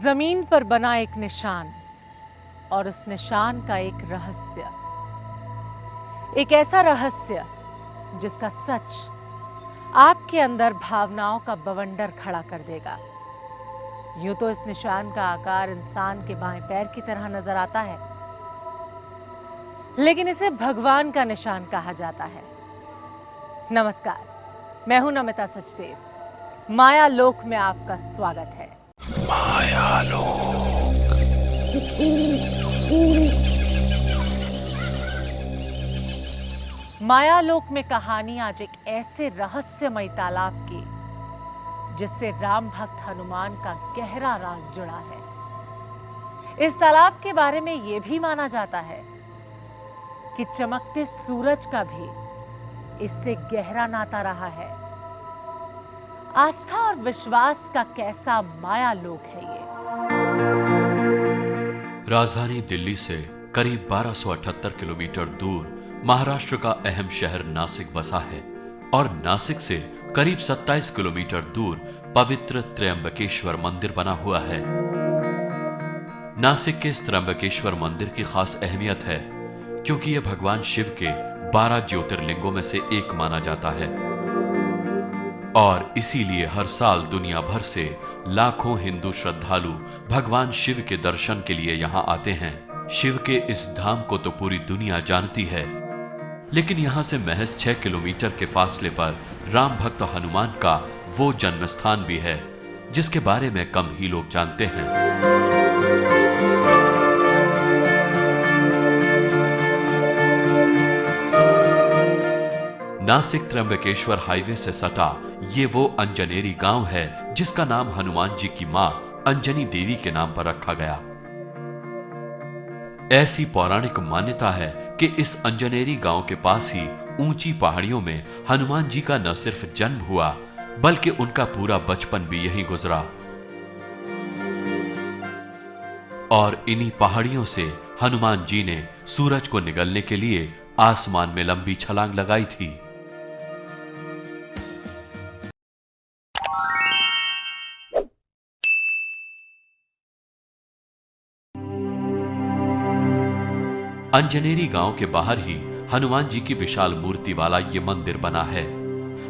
जमीन पर बना एक निशान और उस निशान का एक रहस्य, एक ऐसा रहस्य जिसका सच आपके अंदर भावनाओं का बवंडर खड़ा कर देगा। यूं तो इस निशान का आकार इंसान के बाएं पैर की तरह नजर आता है, लेकिन इसे भगवान का निशान कहा जाता है। नमस्कार, मैं हूं नमिता सचदेव। माया लोक में आपका स्वागत है। माया लोक। माया लोक में कहानी आज एक ऐसे रहस्यमय तालाब की जिससे राम भक्त हनुमान का गहरा राज जुड़ा है। इस तालाब के बारे में यह भी माना जाता है कि चमकते सूरज का भी इससे गहरा नाता रहा है। आस्था और विश्वास का कैसा माया लोक है ये। राजधानी दिल्ली से करीब 1278 किलोमीटर दूर महाराष्ट्र का अहम शहर नासिक बसा है और नासिक से करीब 27 किलोमीटर दूर पवित्र त्र्यंबकेश्वर मंदिर बना हुआ है। नासिक के इस त्र्यंबकेश्वर मंदिर की खास अहमियत है क्योंकि यह भगवान शिव के 12 ज्योतिर्लिंगों में से एक माना जाता है और इसीलिए हर साल दुनिया भर से लाखों हिंदू श्रद्धालु भगवान शिव के दर्शन के लिए यहां आते हैं। शिव के इस धाम को तो पूरी दुनिया जानती है, लेकिन यहां से महज 6 किलोमीटर के फासले पर राम भक्त हनुमान का वो जन्म स्थान भी है जिसके बारे में कम ही लोग जानते हैं। नासिक त्र्यंबकेश्वर हाईवे से सटा ये वो अंजनेरी गांव है जिसका नाम हनुमान जी की मां अंजनी देवी के नाम पर रखा गया। ऐसी पौराणिक मान्यता है कि इस अंजनेरी गांव के पास ही ऊंची पहाड़ियों में हनुमान जी का न सिर्फ जन्म हुआ बल्कि उनका पूरा बचपन भी यहीं गुजरा और इन्हीं पहाड़ियों से हनुमान जी ने सूरज को निगलने के लिए आसमान में लंबी छलांग लगाई थी। अंजनेरी गांव के बाहर ही हनुमान जी की विशाल मूर्ति वाला ये मंदिर बना है।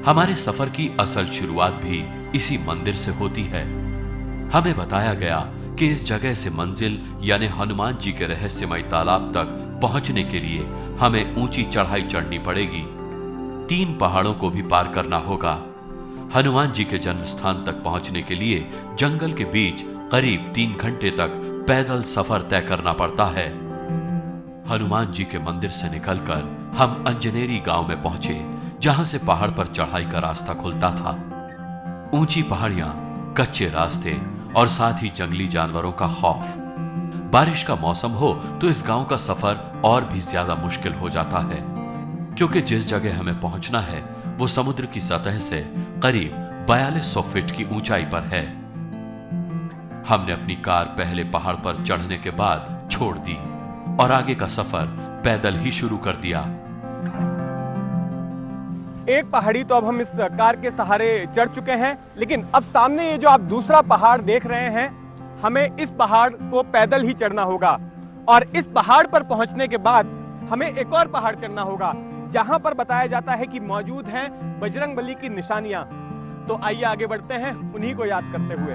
हमारे सफर की असल शुरुआत भी इसी मंदिर से होती है। हमें बताया गया कि इस जगह से मंजिल यानी हनुमान जी के रहस्यमय तालाब तक पहुंचने के लिए हमें ऊंची चढ़ाई चढ़नी पड़ेगी। 3 पहाड़ों को भी पार करना होगा। हनुमान जी के जन्म स्थान तक पहुंचने के लिए जंगल के बीच करीब 3 घंटे तक पैदल सफर तय करना पड़ता है। हनुमान जी के मंदिर से निकलकर हम अंजनेरी गांव में पहुंचे जहां से पहाड़ पर चढ़ाई का रास्ता खुलता था। ऊंची पहाड़ियां, कच्चे रास्ते और साथ ही जंगली जानवरों का खौफ। बारिश का मौसम हो तो इस गांव का सफर और भी ज्यादा मुश्किल हो जाता है क्योंकि जिस जगह हमें पहुंचना है वो समुद्र की सतह से करीब 4200 फीट की ऊंचाई पर है। हमने अपनी कार पहले पहाड़ पर चढ़ने के बाद छोड़ दी और आगे का सफर पैदल ही शुरू कर दिया। एक पहाड़ी तो अब हम इस कार के सहारे चढ़ चुके हैं, लेकिन अब सामने ये जो आप दूसरा पहाड़ देख रहे हैं, हमें इस पहाड़ को पैदल ही चढ़ना होगा और इस पहाड़ पर पहुंचने के बाद हमें एक और पहाड़ चढ़ना होगा जहां पर बताया जाता है कि मौजूद हैं बजरंगबली की निशानियां। तो आइए आगे बढ़ते हैं उन्हीं को याद करते हुए।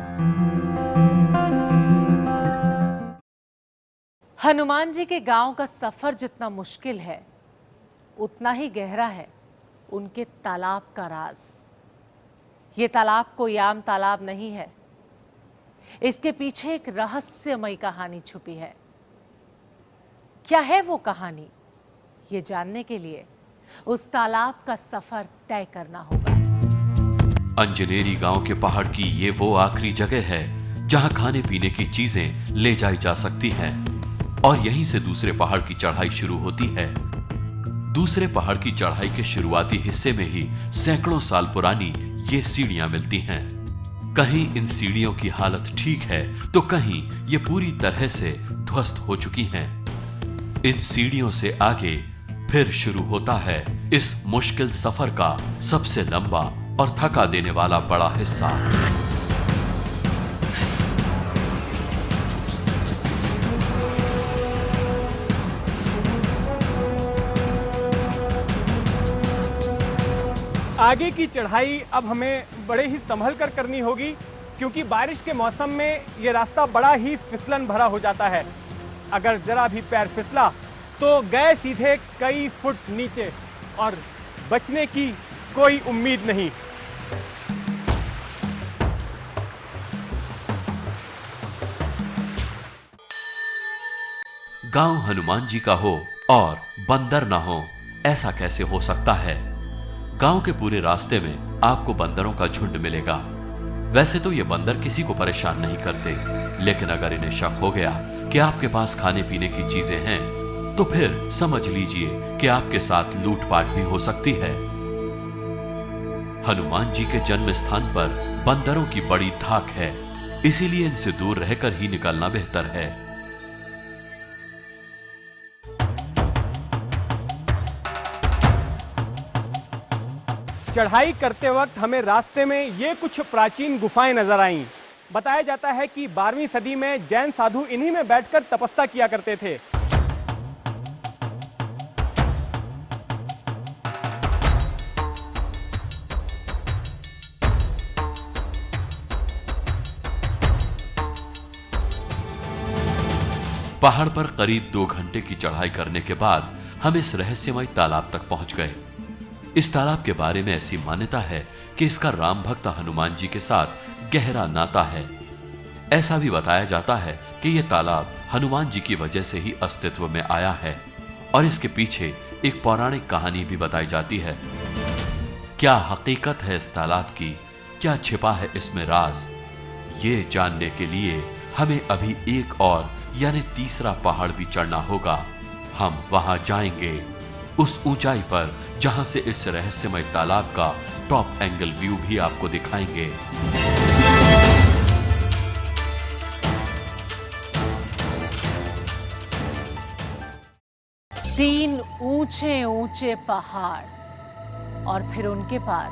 हनुमान जी के गांव का सफर जितना मुश्किल है उतना ही गहरा है उनके तालाब का राज। ये तालाब कोई आम तालाब नहीं है, इसके पीछे एक रहस्यमयी कहानी छुपी है। क्या है वो कहानी, ये जानने के लिए उस तालाब का सफर तय करना होगा। अंजनेरी गांव के पहाड़ की ये वो आखिरी जगह है जहां खाने पीने की चीजें ले जाई जा सकती हैं और यहीं से दूसरे पहाड़ की चढ़ाई शुरू होती है। दूसरे पहाड़ की चढ़ाई के शुरुआती हिस्से में ही सैकड़ों साल पुरानी ये सीढ़ियां मिलती हैं। कहीं इन सीढ़ियों की हालत ठीक है तो कहीं ये पूरी तरह से ध्वस्त हो चुकी हैं। इन सीढ़ियों से आगे फिर शुरू होता है इस मुश्किल सफर का सबसे लंबा और थका देने वाला बड़ा हिस्सा। आगे की चढ़ाई अब हमें बड़े ही संभल कर करनी होगी, क्योंकि बारिश के मौसम में ये रास्ता बड़ा ही फिसलन भरा हो जाता है। अगर जरा भी पैर फिसला तो गए सीधे कई फुट नीचे और बचने की कोई उम्मीद नहीं। गांव हनुमान जी का हो और बंदर ना हो, ऐसा कैसे हो सकता है? गांव के पूरे रास्ते में आपको बंदरों का झुंड मिलेगा। वैसे तो ये बंदर किसी को परेशान नहीं करते, लेकिन अगर इन्हें शक हो गया कि आपके पास खाने पीने की चीजें हैं, तो फिर समझ लीजिए कि आपके साथ लूटपाट भी हो सकती है। हनुमान जी के जन्म स्थान पर बंदरों की बड़ी धाक है, इसीलिए इनसे दूर रहकर ही निकलना बेहतर है। चढ़ाई करते वक्त हमें रास्ते में ये कुछ प्राचीन गुफाएं नजर आईं। बताया जाता है कि 12वीं सदी में जैन साधु इन्हीं में बैठकर तपस्या किया करते थे। पहाड़ पर करीब 2 घंटे की चढ़ाई करने के बाद हम इस रहस्यमय तालाब तक पहुंच गए। इस तालाब के बारे में ऐसी मान्यता है कि इसका राम भक्त हनुमान जी के साथ गहरा नाता है। ऐसा भी बताया जाता है कि यह तालाब हनुमान जी की वजह से ही अस्तित्व में आया है और इसके पीछे एक पौराणिक कहानी भी बताई जाती है। क्या हकीकत है इस तालाब की? क्या छिपा है इसमें राज? ये जानने के लिए हमें अभी एक और यानी तीसरा पहाड़ भी चढ़ना होगा। हम वहां जाएंगे, उस ऊंचाई पर जहां से इस रहस्यमय तालाब का टॉप एंगल व्यू भी आपको दिखाएंगे। तीन ऊंचे ऊंचे पहाड़ और फिर उनके पार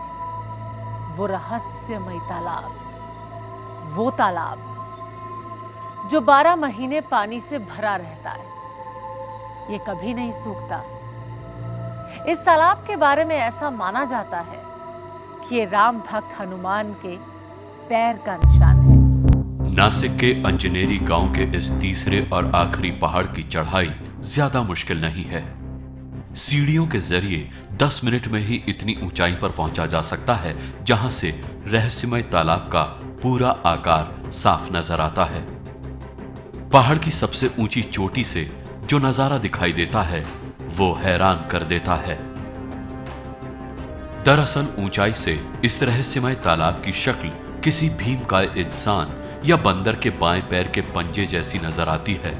वो रहस्यमय तालाब, वो तालाब जो 12 महीने पानी से भरा रहता है, ये कभी नहीं सूखता। इस तालाब के बारे में ऐसा माना जाता है कि ये राम भक्त हनुमान के पैर का निशान है। नासिक के अंजनेरी गांव के इस तीसरे और आखिरी पहाड़ की चढ़ाई ज्यादा मुश्किल नहीं है। सीढ़ियों के जरिए 10 मिनट में ही इतनी ऊंचाई पर पहुंचा जा सकता है, जहां से रहस्यमय तालाब का पूरा आकार साफ नजर आता है। पहाड़ की सबसे ऊंची चोटी से जो नजारा दिखाई देता है वो हैरान कर देता है। दरअसल ऊंचाई से इस रहस्यमय तालाब की शक्ल किसी भीमकाय इंसान या बंदर के बाएं पैर के पंजे जैसी नजर आती है।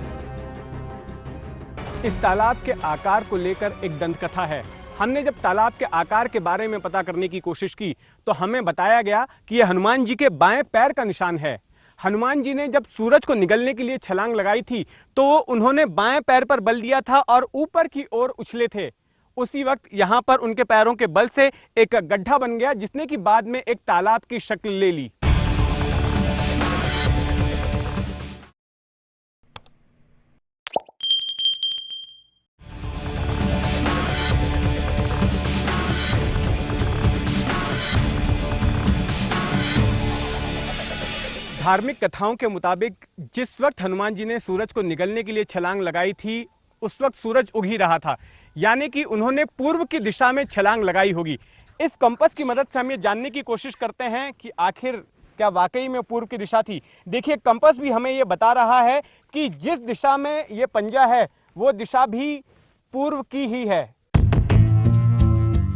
इस तालाब के आकार को लेकर एक दंत कथा है। हमने जब तालाब के आकार के बारे में पता करने की कोशिश की तो हमें बताया गया कि यह हनुमान जी के बाएं पैर का निशान है। हनुमान जी ने जब सूरज को निगलने के लिए छलांग लगाई थी तो उन्होंने बाएं पैर पर बल दिया था और ऊपर की ओर उछले थे। उसी वक्त यहां पर उनके पैरों के बल से एक गड्ढा बन गया, जिसने कि बाद में एक तालाब की शक्ल ले ली। धार्मिक कथाओं के मुताबिक जिस वक्त हनुमान जी ने सूरज को निगलने के लिए छलांग लगाई थी, उस वक्त सूरज उग ही रहा था, यानी कि उन्होंने पूर्व की दिशा में छलांग लगाई होगी। इस कंपास की मदद से हम ये जानने की कोशिश करते हैं कि आखिर क्या वाकई में पूर्व की दिशा थी। देखिए, कंपास भी हमें ये बता रहा है कि जिस दिशा में ये पंजा है वो दिशा भी पूर्व की ही है।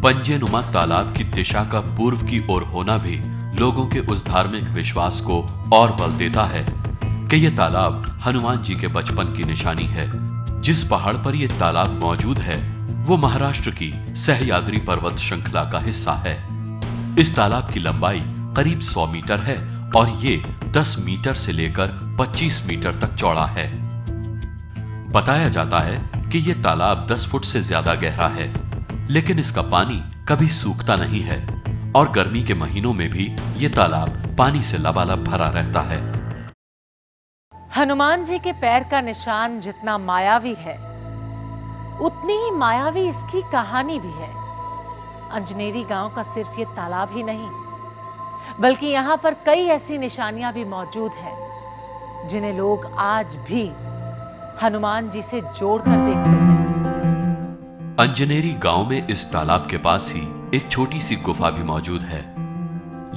पंजेनुमा तालाब की दिशा का पूर्व की ओर होना भी लोगों के उस धार्मिक विश्वास को और बल देता है कि यह तालाब हनुमान जी के बचपन की निशानी है। जिस पहाड़ पर यह तालाब मौजूद है वो महाराष्ट्र की सह्याद्री पर्वत श्रृंखला का हिस्सा है। इस तालाब की लंबाई करीब 100 मीटर है और ये 10 मीटर से लेकर 25 मीटर तक चौड़ा है। बताया जाता है कि यह तालाब 10 फुट से ज्यादा गहरा है, लेकिन इसका पानी कभी सूखता नहीं है और गर्मी के महीनों में भी यह तालाब पानी से लबालब भरा रहता है। हनुमान जी के पैर का निशान जितना मायावी है, उतनी ही मायावी इसकी कहानी भी है। अंजनेरी गांव का सिर्फ ये तालाब ही नहीं, बल्कि यहां पर कई ऐसी निशानियां भी मौजूद हैं जिन्हें लोग आज भी हनुमान जी से जोड़कर देखते हैं। अंजनेरी गांव में इस तालाब के पास ही एक छोटी सी गुफा भी मौजूद है।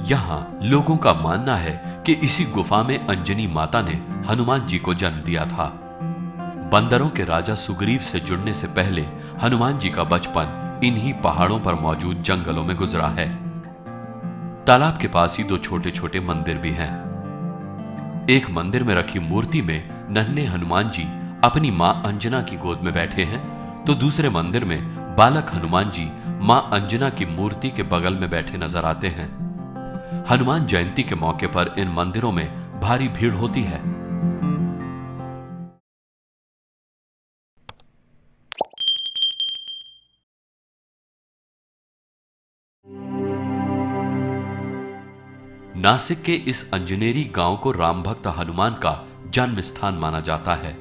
यहां लोगों का मानना है कि इसी गुफा में अंजनी माता ने हनुमान जी को जन्म दिया था। बंदरों के राजा सुग्रीव से जुड़ने से पहले हनुमान जी का बचपन इन्हीं पहाड़ों पर मौजूद जंगलों में गुजरा है। तालाब के पास ही 2 छोटे छोटे मंदिर भी हैं। एक मंदिर में रखी मूर्ति में नन्हे हनुमान जी अपनी मां अंजना की गोद में बैठे हैं, तो दूसरे मंदिर में बालक हनुमान जी मां अंजना की मूर्ति के बगल में बैठे नजर आते हैं। हनुमान जयंती के मौके पर इन मंदिरों में भारी भीड़ होती है। नासिक के इस अंजनेरी गांव को राम भक्त हनुमान का जन्म स्थान माना जाता है,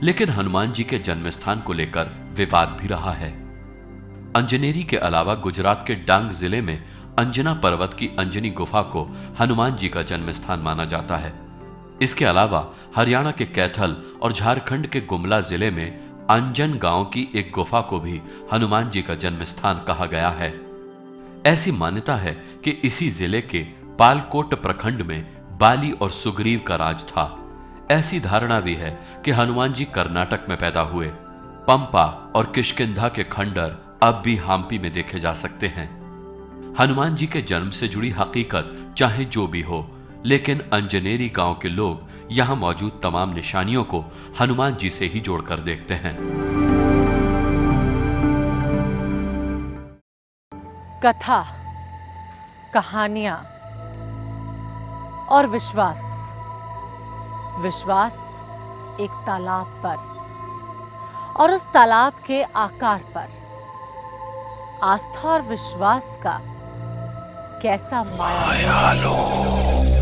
लेकिन हनुमान जी के जन्म स्थान को लेकर विवाद भी रहा है। अंजनेरी के अलावा गुजरात के डांग जिले में अंजना पर्वत की अंजनी गुफा को हनुमान जी का जन्म स्थान माना जाता है। इसके अलावा हरियाणा के कैथल और झारखंड के गुमला जिले में अंजन गांव की एक गुफा को भी हनुमान जी का जन्म स्थान कहा गया है। ऐसी मान्यता है कि इसी जिले के पालकोट प्रखंड में बाली और सुग्रीव का राज था। ऐसी धारणा भी है कि हनुमान जी कर्नाटक में पैदा हुए। पंपा और किष्किंधा के खंडर अब भी हम्पी में देखे जा सकते हैं। हनुमान जी के जन्म से जुड़ी हकीकत चाहे जो भी हो, लेकिन अंजनेरी गांव के लोग यहां मौजूद तमाम निशानियों को हनुमान जी से ही जोड़कर देखते हैं। कथा, कहानियां और विश्वास एक तालाब पर और उस तालाब के आकार पर आस्था और विश्वास का कैसा माया मायालोक।